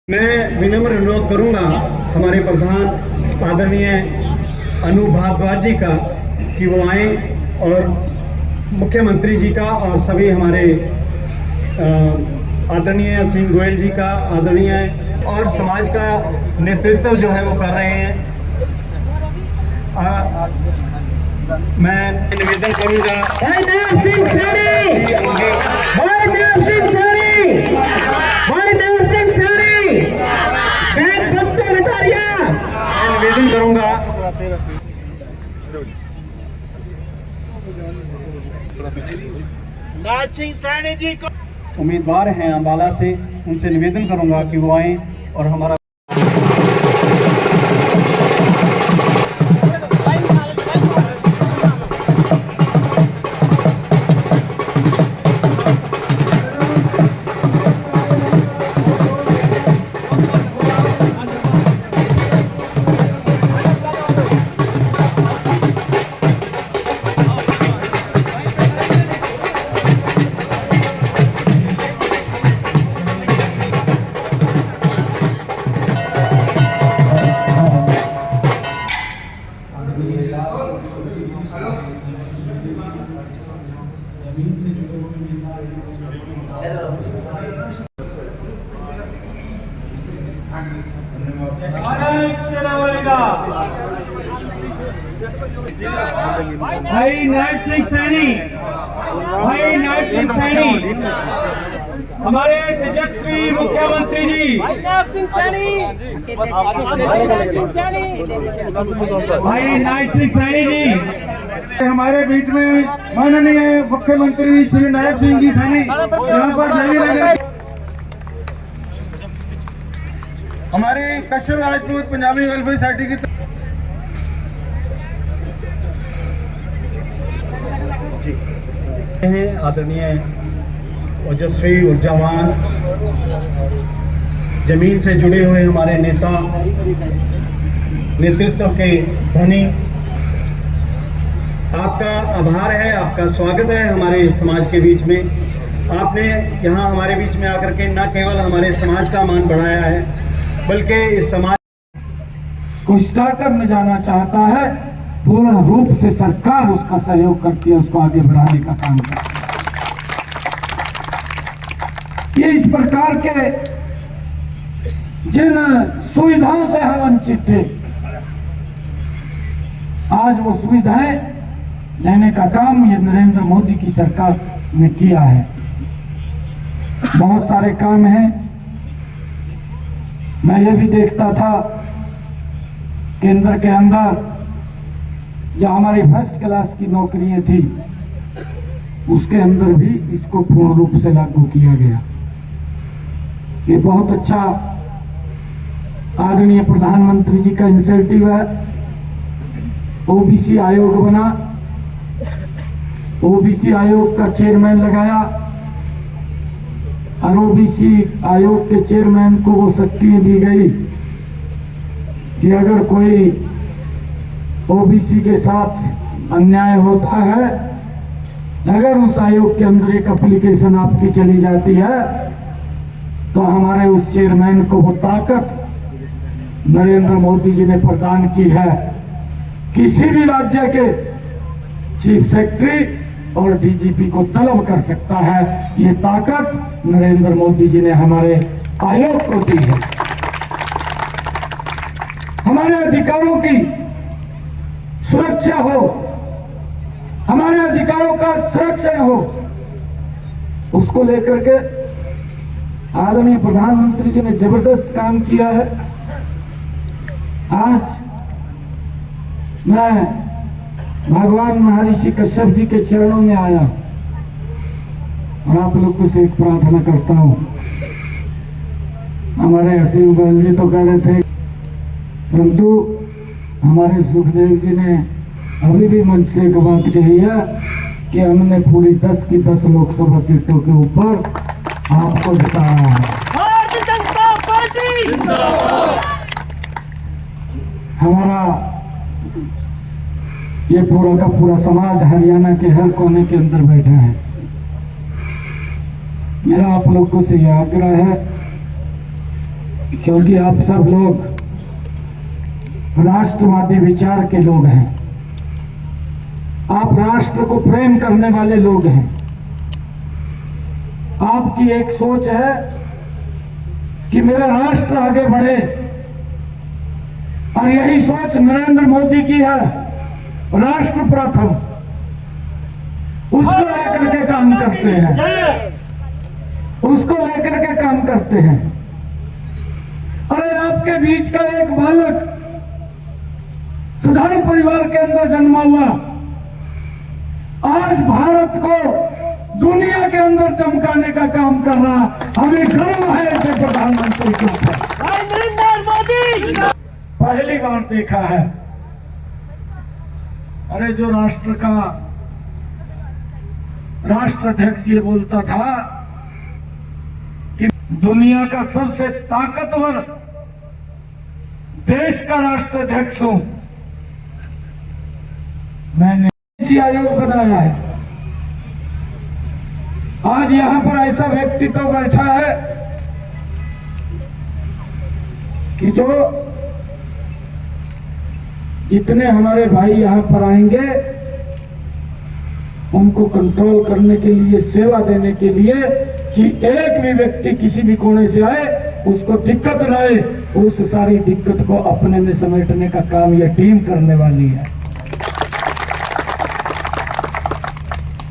मैं विनम्र अनुरोध करूंगा हमारे प्रधान आदरणीय अनूप भारद्वाज जी का कि वो आए और मुख्यमंत्री जी का और सभी हमारे आदरणीय सिंह गोयल जी का आदरणीय और समाज का नेतृत्व जो है वो कर रहे हैं। मैं निवेदन करूंगा निवेदन करूंगा नाथ सिंह सैनी जी को उम्मीदवार हैं अम्बाला से, उनसे निवेदन करूंगा कि वो आए और हमारा भाई नाथ सिंह सैनी, भाई नाथ सिंह सैनी, हमारे तेजस्वी मुख्यमंत्री जी, भाई नाथ सिंह सैनी, भाई नाथ सिंह सैनी जी हमारे बीच में माननीय मुख्यमंत्री श्री नायब सिंह जी सैनी यहाँ पर जमीन लगे। हमारे कश्यप राजपूत पंजाबी वेलफेयर सोसाइटी की आदरणीय ओजस्वी ऊर्जावान जमीन से जुड़े हुए हमारे नेता, नेतृत्व के धनी, आपका आभार है, आपका स्वागत है हमारे समाज के बीच में। आपने यहाँ हमारे बीच में आकर के न केवल हमारे समाज का मान बढ़ाया है, बल्कि इस समाज को स्टार्टअप में जाना चाहता है, पूर्ण रूप से सरकार उसका सहयोग करती है, उसको आगे बढ़ाने का काम करती है। ये इस प्रकार के जिन सुविधाओं से हम वंचित थे, आज वो सुविधाएं देने का काम ये नरेंद्र मोदी की सरकार ने किया है। बहुत सारे काम हैं। मैं ये भी देखता था केंद्र के अंदर जो हमारी फर्स्ट क्लास की नौकरियां थी, उसके अंदर भी इसको पूर्ण रूप से लागू किया गया। ये बहुत अच्छा आदरणीय प्रधानमंत्री जी का इंसेंटिव है। ओबीसी आयोग बना, ओबीसी आयोग का चेयरमैन लगाया और ओबीसी आयोग के चेयरमैन को वो शक्ति दी गई कि अगर कोई ओबीसी के साथ अन्याय होता है, अगर उस आयोग के अंदर एक एप्लीकेशन आपकी चली जाती है, तो हमारे उस चेयरमैन को वो ताकत नरेंद्र मोदी जी ने प्रदान की है। किसी भी राज्य के चीफ सेक्रेटरी और डीजीपी को तलब कर सकता है। ये ताकत नरेंद्र मोदी जी ने हमारे आयोग को दी है। हमारे अधिकारों की सुरक्षा हो, हमारे अधिकारों का संरक्षण हो, उसको लेकर के आदरणीय प्रधानमंत्री जी ने जबरदस्त काम किया है। आज मैं भगवान महर्षि कश्यप जी के चरणों में आया और आप लोगों से एक प्रार्थना करता हूं। हमारे असीम गोयल जी तो कह रहे थे, परंतु हमारे सुखदेव जी ने अभी भी मंच से एक बात कही है कि हमने पूरी 10 की 10 लोकसभा सीटों के ऊपर आपको जिताया है। भारतीय जनता पार्टी हमारा ये पूरा का पूरा समाज हरियाणा के हर कोने के अंदर बैठा है। मेरा आप लोगों से यह आग्रह है क्योंकि आप सब लोग राष्ट्रवादी विचार के लोग हैं, आप राष्ट्र को प्रेम करने वाले लोग हैं। आपकी एक सोच है कि मेरा राष्ट्र आगे बढ़े, और यही सोच नरेंद्र मोदी की है, राष्ट्र प्रथम। उसको लेकर के काम करते हैं, उसको लेकर के काम करते हैं। अरे आपके बीच का एक बालक साधारण परिवार के अंदर जन्मा हुआ, आज भारत को दुनिया के अंदर चमकाने का काम कर रहा। हमें गर्व है ऐसे प्रधानमंत्री के ऊपर। नरेंद्र मोदी पहली बार देखा है। अरे जो राष्ट्र का राष्ट्राध्यक्ष ये बोलता था कि दुनिया का सबसे ताकतवर देश का राष्ट्राध्यक्ष हूं, मैंने नीति आयोग बनाया है। आज यहां पर ऐसा व्यक्तित्व बैठा है कि जो जितने हमारे भाई यहां पर आएंगे उनको कंट्रोल करने के लिए, सेवा देने के लिए, कि एक भी व्यक्ति किसी भी कोने से आए उसको दिक्कत न आए, उस सारी दिक्कत को अपने में समेटने का काम यह टीम करने वाली है।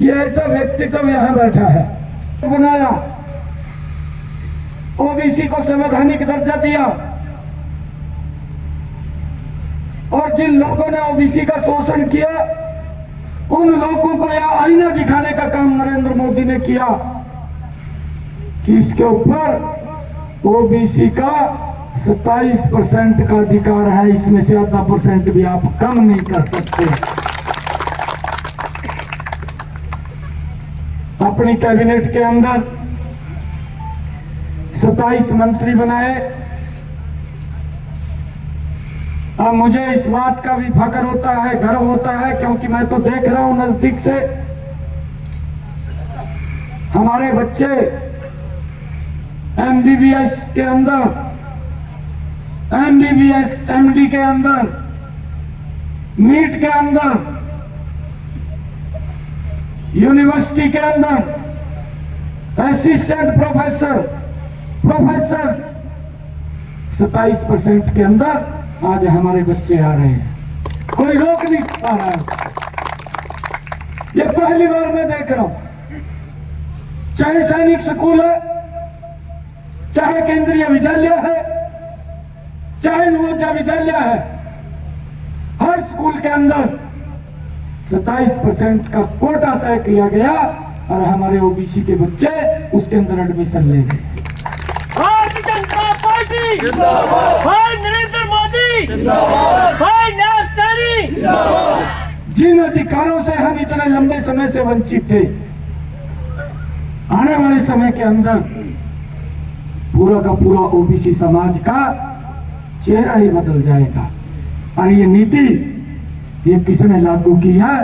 ये ऐसा व्यक्तित्व यहां बैठा है। बनाया, ओबीसी को संवैधानिक दर्जा दिया, और जिन लोगों ने ओबीसी का शोषण किया उन लोगों को यह आईना दिखाने का काम नरेंद्र मोदी ने किया कि इसके ऊपर ओबीसी का 27% का अधिकार है, इसमें से आधा % भी आप कम नहीं कर सकते। अपनी कैबिनेट के अंदर 27 मंत्री बनाए। अब मुझे इस बात का भी फख्र होता है, गर्व होता है, क्योंकि मैं तो देख रहा हूं नजदीक से हमारे बच्चे MBBS के अंदर, MBBS MD के अंदर, नीट के अंदर, यूनिवर्सिटी के अंदर असिस्टेंट प्रोफेसर, प्रोफेसर 27% के अंदर आज हमारे बच्चे आ रहे हैं। कोई रोक नहीं पा रहा है। ये पहली बार मैं देख रहा हूं, चाहे सैनिक स्कूल है, चाहे केंद्रीय विद्यालय है, चाहे नवोदय विद्यालय है, हर स्कूल के अंदर 27% का कोटा तय किया गया और हमारे ओबीसी के बच्चे उसके अंदर एडमिशन ले गए। भारतीय जनता पार्टी जिंदाबाद, भाई नरेंद्र मोदी जिंदाबाद, भाई नायब सैनी। जिन अधिकारों से हम इतने लंबे समय से वंचित थे, आने वाले समय के अंदर पूरा का पूरा ओबीसी समाज का चेहरा ही बदल जाएगा। और ये नीति ये किसने लागू की है?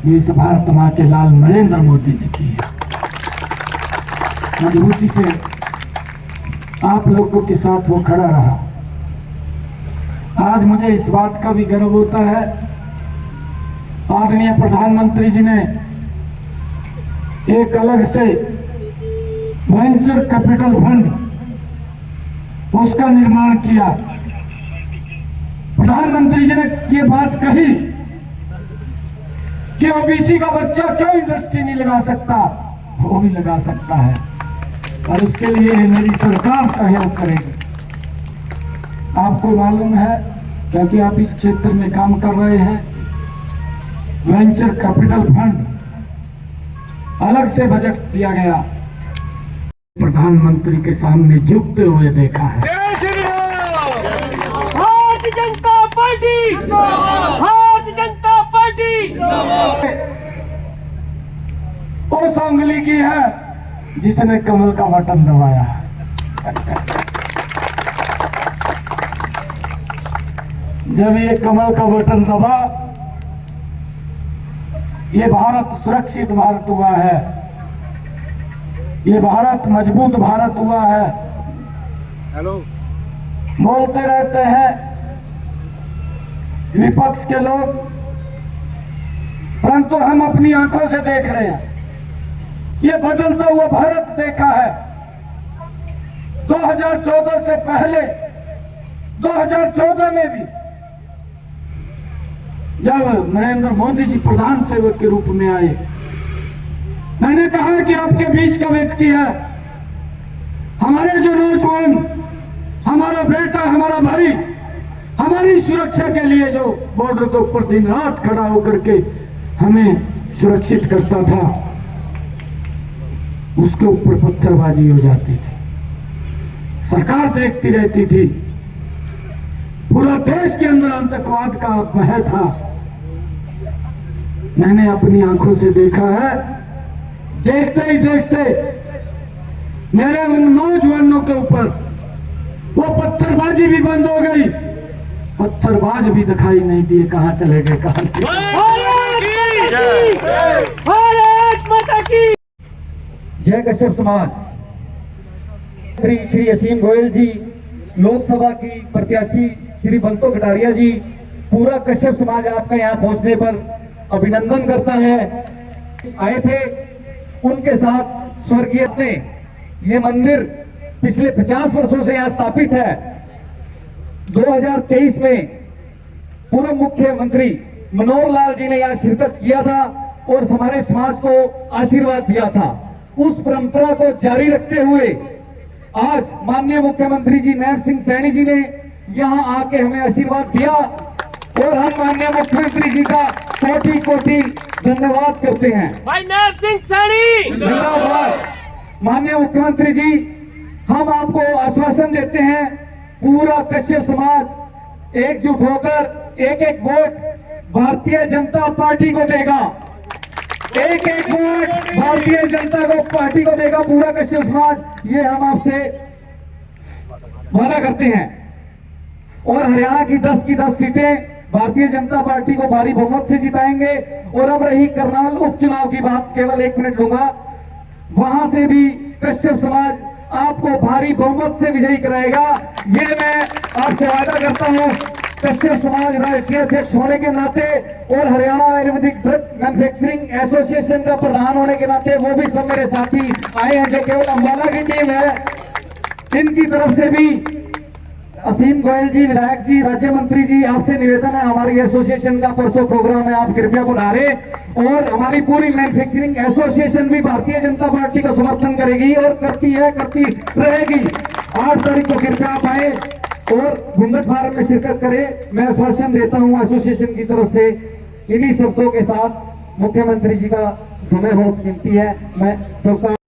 ये इस भारत मां के लाल नरेंद्र मोदी ने की है। मजबूती से आप लोगों के साथ वो खड़ा रहा। आज मुझे इस बात का भी गर्व होता है, आदरणीय प्रधानमंत्री जी ने एक अलग से वेंचर कैपिटल फंड उसका निर्माण किया। प्रधानमंत्री जी ने ये बात कही कि ओबीसी का बच्चा क्यों इंडस्ट्री नहीं लगा सकता, वो भी लगा सकता है, और उसके लिए मेरी सरकार सहयोग करेगी। आपको मालूम है, क्योंकि आप इस क्षेत्र में काम कर रहे हैं, वेंचर कैपिटल फंड अलग से बजट दिया गया, प्रधानमंत्री के सामने झुकते हुए देखा है। भारतीय जनता पार्टी भारतीय जनता पार्टी उस उंगली की है जिसने कमल का बटन दबाया है। जब ये कमल का बटन दबा, ये भारत सुरक्षित भारत हुआ है, ये भारत मजबूत भारत हुआ है। बोलते रहते हैं विपक्ष के लोग, परंतु हम अपनी आंखों से देख रहे हैं। ये बदलता हुआ भारत देखा है। 2014 से पहले 2014 में भी जब नरेंद्र मोदी जी प्रधान सेवक के रूप में आए, मैंने कहा कि आपके बीच का व्यक्ति है, हमारे जो नौजवान, हमारा बेटा, हमारा भाई, हमारी सुरक्षा के लिए जो बॉर्डर के ऊपर दिन रात खड़ा होकर के हमें सुरक्षित करता था, उसके ऊपर पत्थरबाजी हो जाती थी, सरकार देखती रहती थी, पूरा देश के अंदर आतंकवाद का भय था। मैंने अपनी आंखों से देखा है। देखते ही देखते मेरे उन नौजवानों के ऊपर वो पत्थरबाजी भी बंद हो गई, पत्थरबाज भी दिखाई नहीं दिए, कहां चले गए, कहां भारत माता की जय कश्यप समाज। श्री असीम गोयल जी, लोकसभा की प्रत्याशी श्री बंतो कटारिया जी, पूरा कश्यप समाज आपका यहाँ पहुंचने पर अभिनंदन करता है। आए थे उनके साथ स्वर्गीय ने, ये मंदिर पिछले 50 वर्षों से यहाँ स्थापित है। 2023 में पूर्व मुख्यमंत्री मनोहर लाल जी ने यहाँ शिरकत किया था और हमारे समाज को आशीर्वाद दिया था। उस परंपरा को जारी रखते हुए आज माननीय मुख्यमंत्री जी नैब सिंह सैनी जी ने यहाँ आके हमें आशीर्वाद दिया और हम माननीय मुख्यमंत्री जी का कोटि कोटि धन्यवाद करते हैं। भाई नैब सिंह सैनी धन्यवाद। माननीय मुख्यमंत्री जी, हम आपको आश्वासन देते हैं, पूरा कश्यप समाज एकजुट होकर एक एक वोट भारतीय जनता पार्टी को देगा। एक एक वोट भारतीय जनता को पार्टी को देगा पूरा कश्यप समाज, ये हम आपसे वादा करते हैं। और हरियाणा की 10 की 10 सीटें भारतीय जनता पार्टी को भारी बहुमत से जिताएंगे। और अब रही करनाल उपचुनाव की बात, केवल 1 मिनट लूंगा, वहां से भी कश्यप समाज आपको भारी बहुमत से विजयी कराएगा, ये मैं आपसे वादा करता हूं। कश्यप समाज राष्ट्रीय अध्यक्ष होने के नाते और Haryana Ayurvedic drug manufacturing association का प्रधान होने के नाते वो भी सब मेरे साथी आए हैं, जो केवल अम्बाला की टीम है। इनकी तरफ से भी असीम गोयल जी, विधायक जी, राज्य मंत्री जी, आपसे निवेदन है, हमारी एसोसिएशन का परसों प्रोग्राम है, आप कृपया पधारे। और हमारी पूरी मैन्युफैक्चरिंग एसोसिएशन भी भारतीय जनता पार्टी का समर्थन करेगी और करती है, करती रहेगी। 8 तारीख को कृपया आप आए और घूंघट फार्म में शिरकत करें। मैं आश्वासन देता हूं एसोसिएशन की तरफ से। इन्हीं शब्दों के साथ मुख्यमंत्री जी का समय बहुत कीमती है, मैं सबका